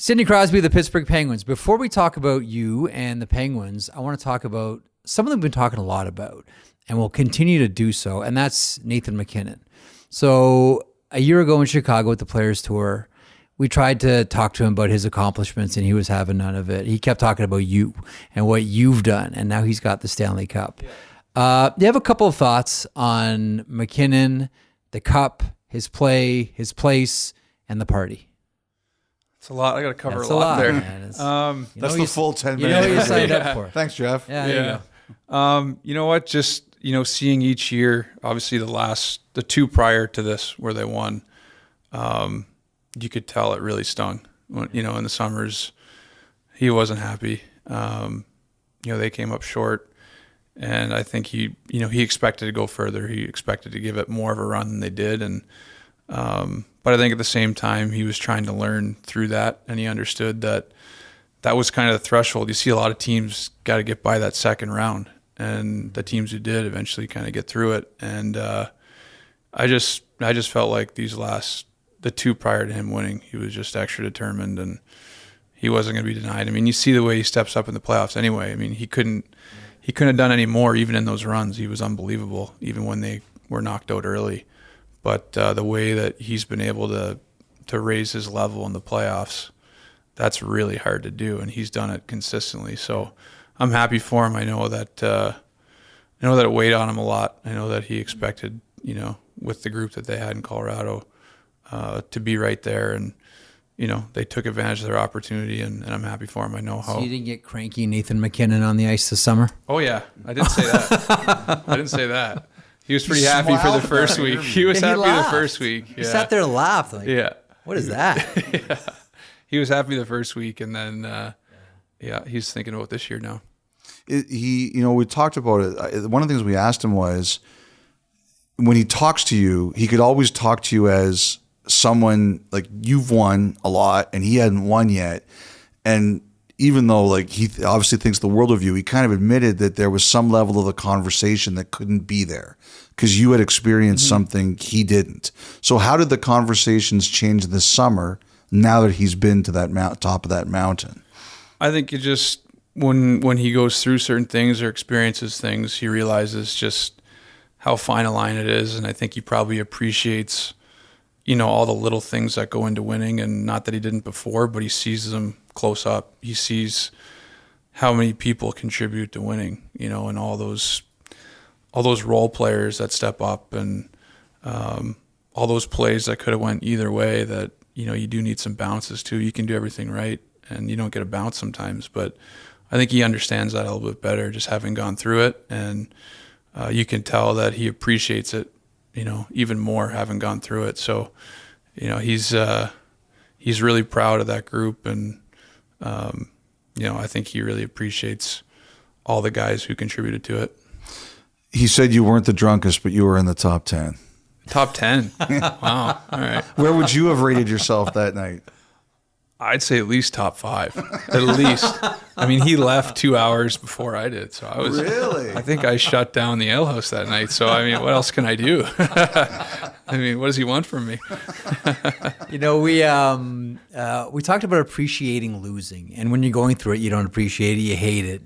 Sidney Crosby, the Pittsburgh Penguins. Before we talk about you and the Penguins, I want to talk about something we've been talking a lot about, and we'll continue to do so, and that's Nathan MacKinnon. So a year ago in Chicago at the Players Tour, we tried to talk to him about his accomplishments, and he was having none of it. He kept talking about you and what you've done, and now he's got the Stanley Cup. Yeah. You have a couple of thoughts on MacKinnon, the Cup, his play, his place, and the party. It's a lot. I got to cover That's a lot there. That's the full 10 minutes. You know what you signed up for. Thanks, Jeff. Yeah, there you go. You know what? Just, seeing each year, obviously the two prior to this where they won, you could tell it really stung. In the summers, he wasn't happy. They came up short, and I think he expected to go further. He expected to give it more of a run than they did, and but I think at the same time he was trying to learn through that, and he understood that was kind of the threshold. You see a lot of teams got to get by that second round, and the teams who did eventually kind of get through it. And I just felt like the two prior to him winning, he was just extra determined, and he wasn't going to be denied. I mean, you see the way he steps up in the playoffs anyway. I mean, he couldn't have done any more even in those runs. He was unbelievable, even when they were knocked out early. But the way that he's been able to raise his level in the playoffs, that's really hard to do, and he's done it consistently. So I'm happy for him. I know that it weighed on him a lot. I know that he expected, with the group that they had in Colorado, to be right there, and they took advantage of their opportunity, and I'm happy for him. I know how. So you didn't get cranky Nathan MacKinnon on the ice this summer? Oh yeah, I didn't say that. He was pretty happy for the first week. He was happy the first week. Yeah. He sat there and laughed. Like, yeah. What is that? Yeah. He was happy the first week, and then, he's thinking about this year now. We talked about it. One of the things we asked him was, when he talks to you, he could always talk to you as someone like you've won a lot and he hadn't won yet. And even though he obviously thinks the world of you, he kind of admitted that there was some level of the conversation that couldn't be there because you had experienced something he didn't. So how did the conversations change this summer now that he's been to that top of that mountain? I think it just, when he goes through certain things or experiences things, he realizes just how fine a line it is. And I think he probably appreciates, all the little things that go into winning, and not that he didn't before, but he sees them close up. He sees how many people contribute to winning, and all those role players that step up, and all those plays that could have went either way that, you do need some bounces too. You can do everything right, and you don't get a bounce sometimes, but I think he understands that a little bit better just having gone through it, and you can tell that he appreciates it, even more having gone through it. So, he's really proud of that group, and I think he really appreciates all the guys who contributed to it. He said you weren't the drunkest, but you were in the top 10. Top 10? Wow. All right. Where would you have rated yourself that night? I'd say at least top 5, at least. I mean, he left 2 hours before I did, so Really? I think I shut down the ale house that night. So I mean, what else can I do? I mean, what does he want from me? We talked about appreciating losing, and when you're going through it, you don't appreciate it, you hate it.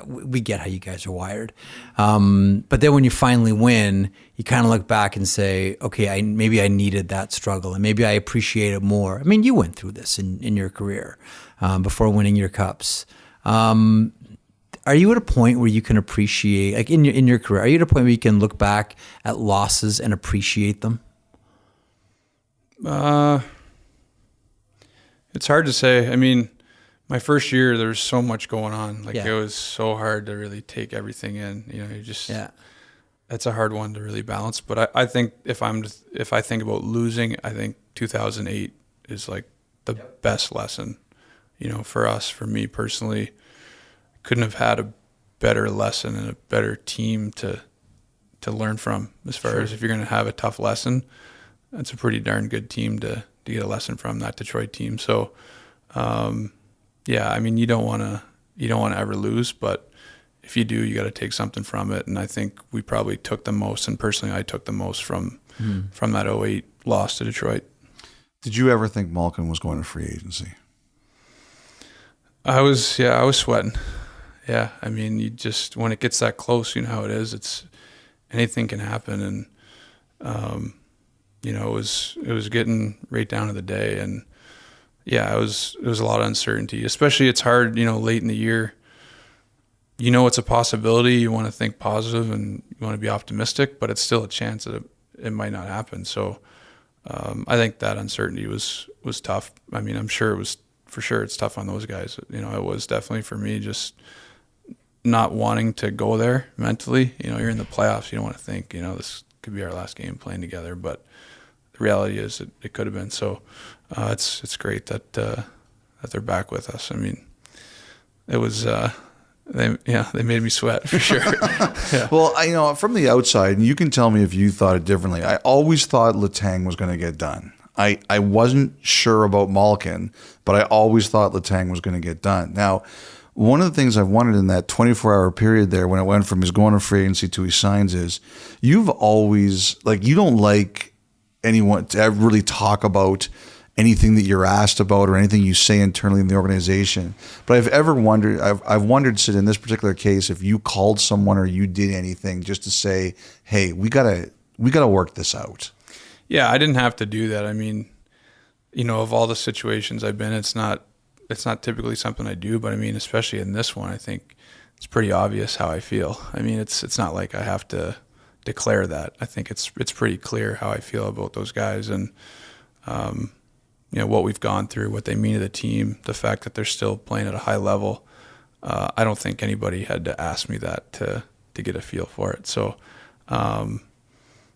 We get how you guys are wired, but then when you finally win, you kind of look back and say, okay, maybe I needed that struggle, and maybe I appreciate it more. I mean, you went through this in your career before winning your cups. Are you at a point where you can appreciate, like in your career, are you at a point where you can look back at losses and appreciate them? It's hard to say. I mean, my first year, there was so much going on. It was so hard to really take everything in. That's a hard one to really balance. But I think if I think about losing, I think 2008 is like the best lesson, for us, for me personally. Couldn't have had a better lesson and a better team to learn from, as far as if you're going to have a tough lesson. That's a pretty darn good team to get a lesson from, that Detroit team. So, I mean, you don't want to ever lose, but if you do, you got to take something from it. And I think we probably took the most, and personally, I took the most from that 2008 loss to Detroit. Did you ever think Malkin was going to free agency? I was sweating. Yeah, I mean, you just, when it gets that close, you know how it is. It's, anything can happen, and it was getting right down to the day, and yeah, it was a lot of uncertainty. Especially, it's hard, late in the year. It's a possibility. You want to think positive and you want to be optimistic, but it's still a chance that it might not happen. So I think that uncertainty was tough. I mean, I'm sure it's tough on those guys. It was definitely for me, just not wanting to go there mentally. You're in the playoffs. You don't want to think, this could be our last game playing together. But the reality is it could have been. So it's great that they're back with us. I mean, it was they made me sweat for sure. Yeah. Well, from the outside, and you can tell me if you thought it differently. I always thought Letang was going to get done. I wasn't sure about Malkin, but I always thought Letang was going to get done. Now, one of the things I've wondered in that 24-hour period there, when it went from he's going to free agency to he signs, is you've always, you don't like anyone to ever really talk about anything that you're asked about or anything you say internally in the organization. But I've wondered, Sid, in this particular case, if you called someone or you did anything just to say, hey, we gotta work this out. Yeah, I didn't have to do that. I mean, of all the situations I've been, it's not typically something I do, but I mean, especially in this one, I think it's pretty obvious how I feel. I mean, it's not like I have to declare that. I think it's pretty clear how I feel about those guys, and what we've gone through, what they mean to the team, the fact that they're still playing at a high level. I don't think anybody had to ask me that to get a feel for it. So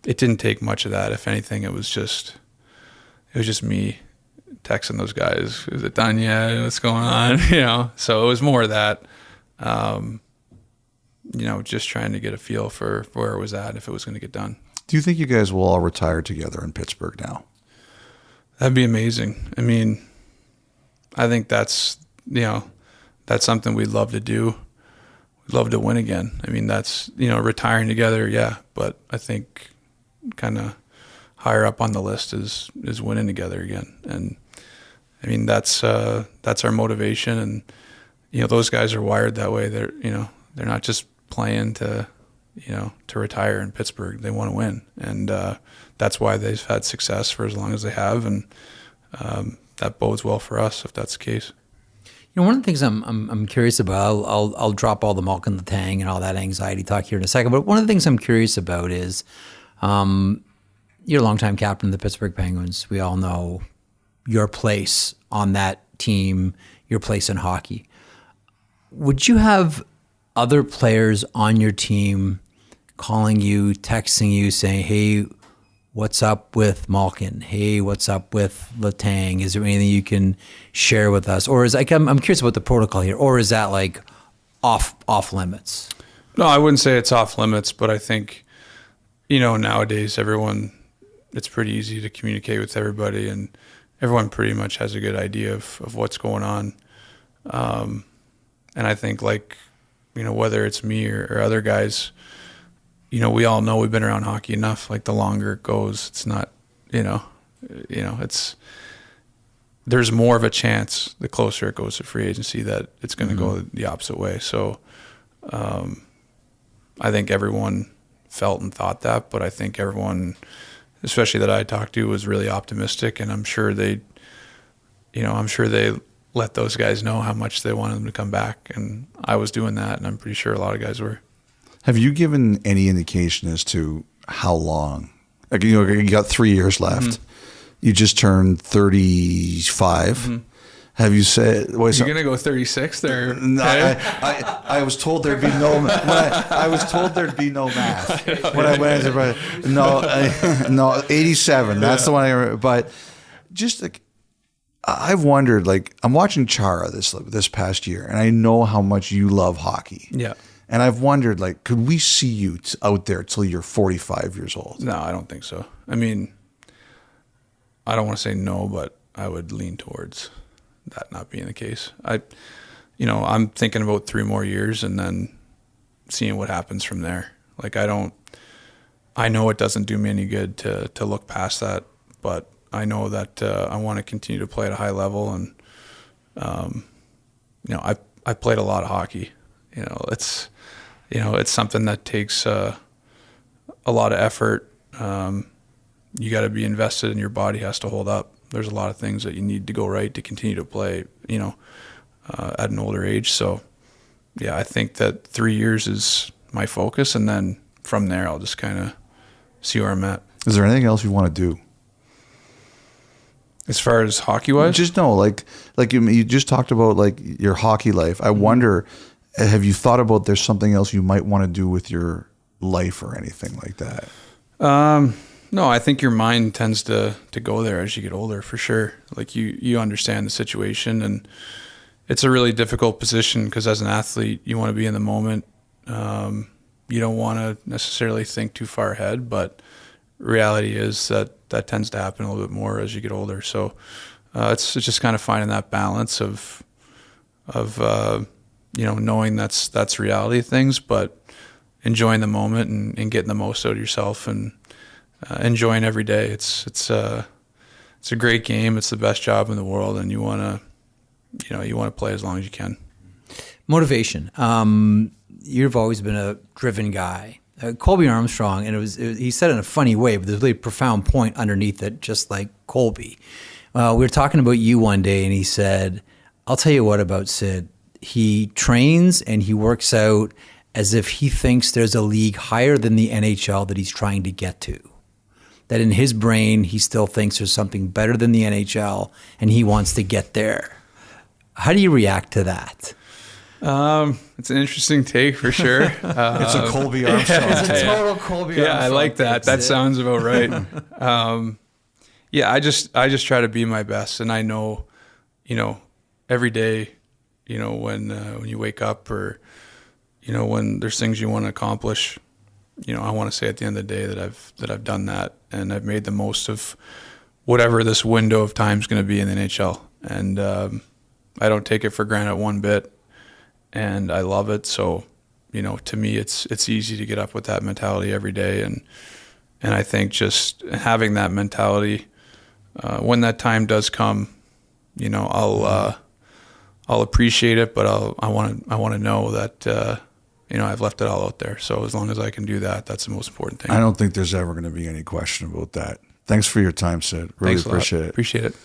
it didn't take much of that. If anything, it was just me texting those guys, is it done yet? What's going on? So it was more of that, just trying to get a feel for where it was at, if it was going to get done. Do you think you guys will all retire together in Pittsburgh now? That'd be amazing. I mean, I think that's something we'd love to do. We'd love to win again. I mean, that's, retiring together. Yeah. But I think kind of higher up on the list is winning together again. And I mean, that's our motivation. And, those guys are wired that way. They're not just playing to retire in Pittsburgh. They want to win. And, that's why they've had success for as long as they have. And, that bodes well for us if that's the case. One of the things I'm curious about, I'll drop all the Malkin Letang and all that anxiety talk here in a second, but one of the things I'm curious about is you're a longtime captain of the Pittsburgh Penguins. We all know your place on that team, your place in hockey. Would you have other players on your team calling you, texting you, saying, hey, what's up with Malkin? Hey, what's up with Letang? Is there anything you can share with us? Or I'm curious about the protocol here, or is that off limits? No, I wouldn't say it's off limits, but I think, nowadays it's pretty easy to communicate with everybody, and everyone pretty much has a good idea of what's going on. And I think whether it's me or other guys, we all know we've been around hockey enough. The longer it goes, it's not, there's more of a chance the closer it goes to free agency that it's going to go the opposite way. So I think everyone felt and thought that, but I think everyone, especially that I talked to, was really optimistic, and I'm sure they let those guys know how much they wanted them to come back, and I was doing that, and I'm pretty sure a lot of guys were. Have you given any indication as to how long? You got 3 years left. Mm-hmm. You just turned 35. Mm-hmm. Have you said? You're going to go 36 there? No, I was told there'd be no. I was told there'd be no math when I went into no 87. That's the one I remember. But just I've wondered. I'm watching Chara this past year, and I know how much you love hockey. Yeah. And I've wondered, could we see you out there till you're 45 years old? No, I don't think so. I mean, I don't want to say no, but I would lean towards that not being the case. I'm thinking about 3 more years and then seeing what happens from there. I know it doesn't do me any good to look past that, but I know that I want to continue to play at a high level, and I played a lot of hockey. It's something that takes a lot of effort. You got to be invested, and your body has to hold up. There's a lot of things that you need to go right to continue to play, at an older age. So, yeah, I think that 3 years is my focus, and then from there I'll just kind of see where I'm at. Is there anything else you want to do? As far as hockey-wise? Just no, like you just talked about like your hockey life. I wonder, have you thought about there's something else you might want to do with your life or anything like that? No, I think your mind tends to go there as you get older, for sure. Like you understand the situation, and it's a really difficult position because as an athlete, you want to be in the moment. You don't want to necessarily think too far ahead, but reality is that tends to happen a little bit more as you get older. So it's just kind of finding that balance of knowing that's reality of things, but enjoying the moment and getting the most out of yourself and enjoying every day. It's a great game. It's the best job in the world, and you want to play as long as you can. Motivation. You've always been a driven guy. Colby Armstrong, and he said it in a funny way, but there's a really profound point underneath it, just like Colby. We were talking about you one day, and he said, I'll tell you what about Sid. He trains and he works out as if he thinks there's a league higher than the NHL that he's trying to get to. That in his brain, he still thinks there's something better than the NHL, and he wants to get there. How do you react to that? It's an interesting take for sure. It's a Colby Armstrong. It's a total Colby Armstrong. Yeah, I like that. That sounds about right. Yeah, I just try to be my best, and I know, every day, when you wake up or, when there's things you want to accomplish, I want to say at the end of the day that I've done that, and I've made the most of whatever this window of time is going to be in the NHL, and I don't take it for granted one bit. And I love it. So, to me, it's easy to get up with that mentality every day. And I think just having that mentality, when that time does come, I'll appreciate it, but I want to know that, I've left it all out there. So as long as I can do that, that's the most important thing. I don't think there's ever going to be any question about that. Thanks for your time, Sid. Really appreciate it. Appreciate it.